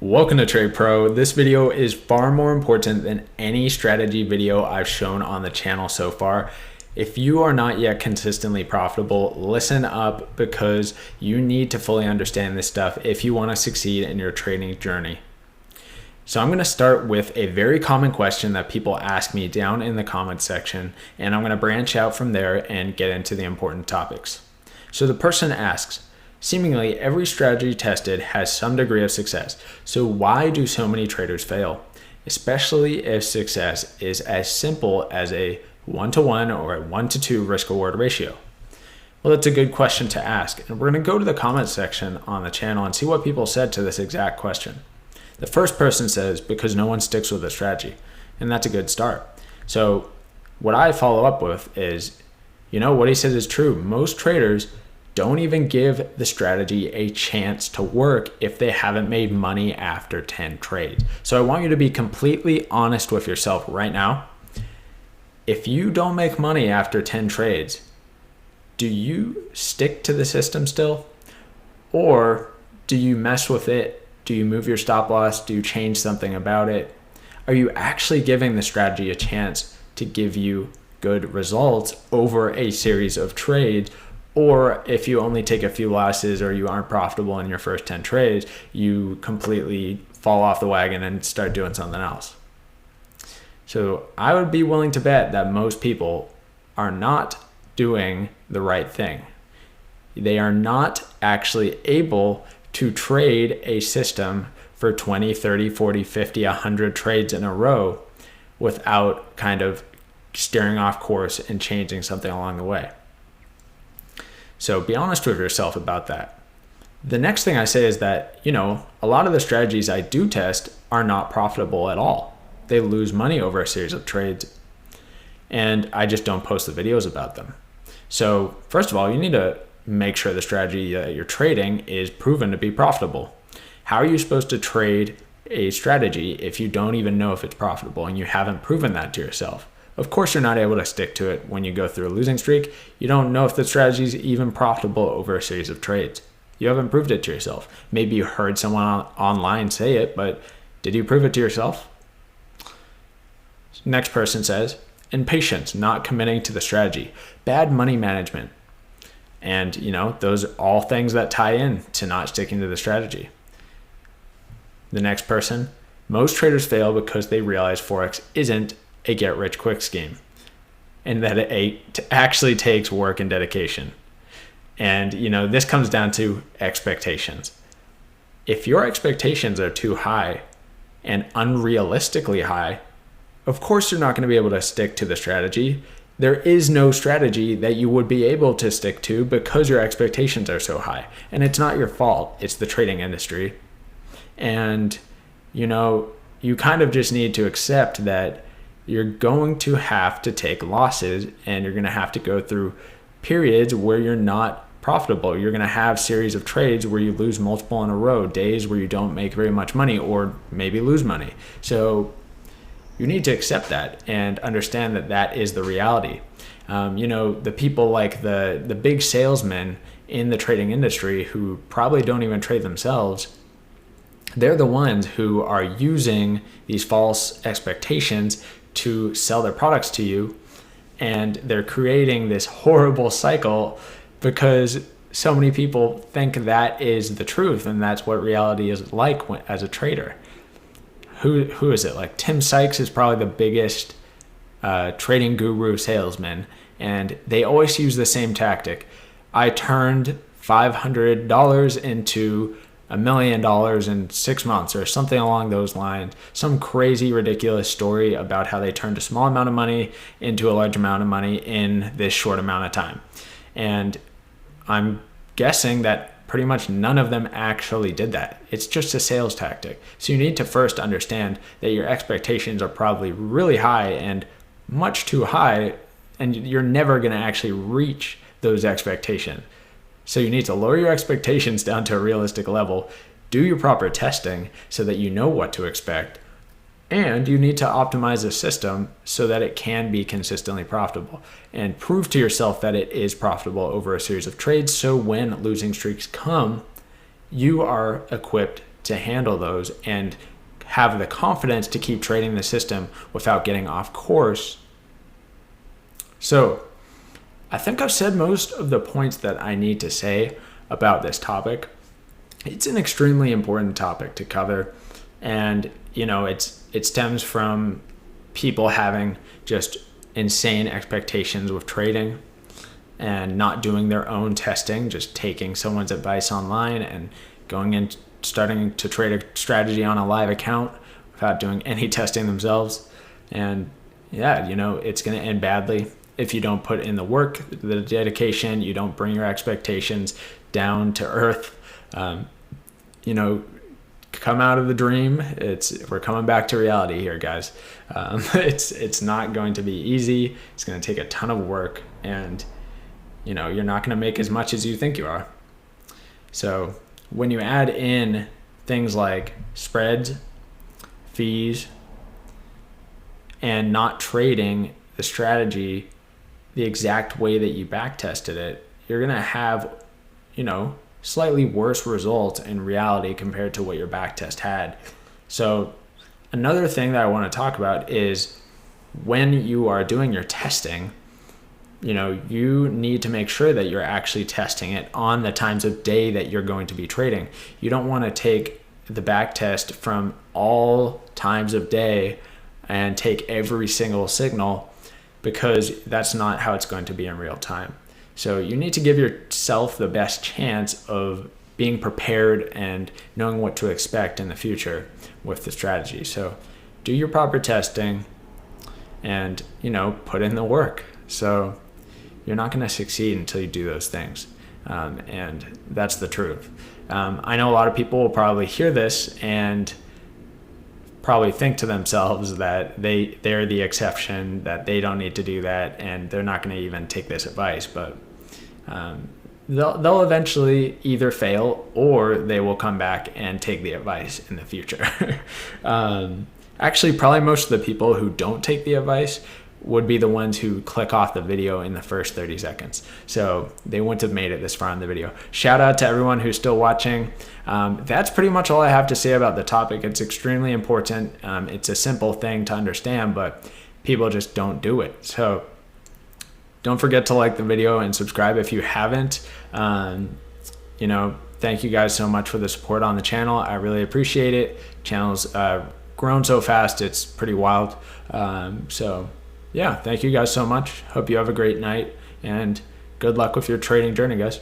Welcome to Trade Pro. This video is far more important than any strategy video I've shown on the channel so far. If you are not yet consistently profitable, listen up because you need to fully understand this stuff if you want to succeed in your trading journey. So I'm going to start with a very common question that people ask me down in the comments section, and I'm going to branch out from there and get into the important topics. So the person asks, seemingly every strategy tested has some degree of success. So why do so many traders fail? Especially if success is as simple as a 1-to-1 or a 1-to-2 risk-reward ratio. Well, that's a good question to ask. And we're going to go to the comments section on the channel and see what people said to this exact question. The first person says, because no one sticks with a strategy. And that's a good start. So what I follow up with is, what he says is true. Most traders don't even give the strategy a chance to work if they haven't made money after 10 trades. So I want you to be completely honest with yourself right now. If you don't make money after 10 trades, do you stick to the system still? Or do you mess with it? Do you move your stop loss? Do you change something about it? Are you actually giving the strategy a chance to give you good results over a series of trades? Or if you only take a few losses or you aren't profitable in your first 10 trades, you completely fall off the wagon and start doing something else. So I would be willing to bet that most people are not doing the right thing. They are not actually able to trade a system for 20, 30, 40, 50, 100 trades in a row without kind of steering off course and changing something along the way. So be honest with yourself about that. The next thing I say is that, a lot of the strategies I do test are not profitable at all. They lose money over a series of trades, and I just don't post the videos about them. So first of all, you need to make sure the strategy that you're trading is proven to be profitable. How are you supposed to trade a strategy if you don't even know if it's profitable and you haven't proven that to yourself? Of course, you're not able to stick to it when you go through a losing streak. You don't know if the strategy is even profitable over a series of trades. You haven't proved it to yourself. Maybe you heard someone online say it, but did you prove it to yourself? Next person says, impatience, not committing to the strategy, bad money management. And, those are all things that tie in to not sticking to the strategy. The next person, most traders fail because they realize Forex isn't a get-rich-quick scheme, and that it actually takes work and dedication. And this comes down to expectations. If your expectations are too high and unrealistically high, of course you're not going to be able to stick to the strategy. There is no strategy that you would be able to stick to because your expectations are so high. And it's not your fault, it's the trading industry. And you kind of just need to accept that you're going to have to take losses, and you're going to have to go through periods where you're not profitable. You're going to have series of trades where you lose multiple in a row, days where you don't make very much money or maybe lose money. So you need to accept that and understand that that is the reality. The people like the big salesmen in the trading industry who probably don't even trade themselves, they're the ones who are using these false expectations to sell their products to you, and they're creating this horrible cycle because so many people think that is the truth and that's what reality is like as a trader. Who is it? Like Tim Sykes is probably the biggest trading guru salesman, and they always use the same tactic. I turned $500 into $1 million in 6 months or something along those lines. Some crazy, ridiculous story about how they turned a small amount of money into a large amount of money in this short amount of time. And I'm guessing that pretty much none of them actually did that. It's just a sales tactic. So you need to first understand that your expectations are probably really high and much too high, and you're never going to actually reach those expectations. So you need to lower your expectations down to a realistic level, do your proper testing so that you know what to expect, and you need to optimize the system so that it can be consistently profitable and prove to yourself that it is profitable over a series of trades. So when losing streaks come, you are equipped to handle those and have the confidence to keep trading the system without getting off course. So I think I've said most of the points that I need to say about this topic. It's an extremely important topic to cover, and it stems from people having just insane expectations with trading and not doing their own testing, just taking someone's advice online and going in, starting to trade a strategy on a live account without doing any testing themselves. And yeah, it's going to end badly if you don't put in the work, the dedication, you don't bring your expectations down to earth. Come out of the dream. We're coming back to reality here, guys. It's not going to be easy. It's going to take a ton of work, and you're not going to make as much as you think you are. So when you add in things like spreads, fees, and not trading the strategy the exact way that you back tested it, you're going to have, slightly worse results in reality compared to what your back test had. So another thing that I want to talk about is when you are doing your testing, you need to make sure that you're actually testing it on the times of day that you're going to be trading. You don't want to take the back test from all times of day and take every single signal, because that's not how it's going to be in real time. So you need to give yourself the best chance of being prepared and knowing what to expect in the future with the strategy. So do your proper testing and, put in the work. So you're not going to succeed until you do those things. And that's the truth. I know a lot of people will probably hear this and probably think to themselves that they're the exception, that they don't need to do that, and they're not going to even take this advice. But they'll eventually either fail or they will come back and take the advice in the future. Actually, probably most of the people who don't take the advice would be the ones who click off the video in the first 30 seconds. So they wouldn't have made it this far in the video. Shout out to everyone who's still watching. That's pretty much all I have to say about the topic. It's extremely important. It's a simple thing to understand, but people just don't do it. So don't forget to like the video and subscribe if you haven't. Thank you guys so much for the support on the channel. I really appreciate it. Channel's grown so fast, it's pretty wild. So yeah, thank you guys so much. Hope you have a great night, and good luck with your trading journey, guys.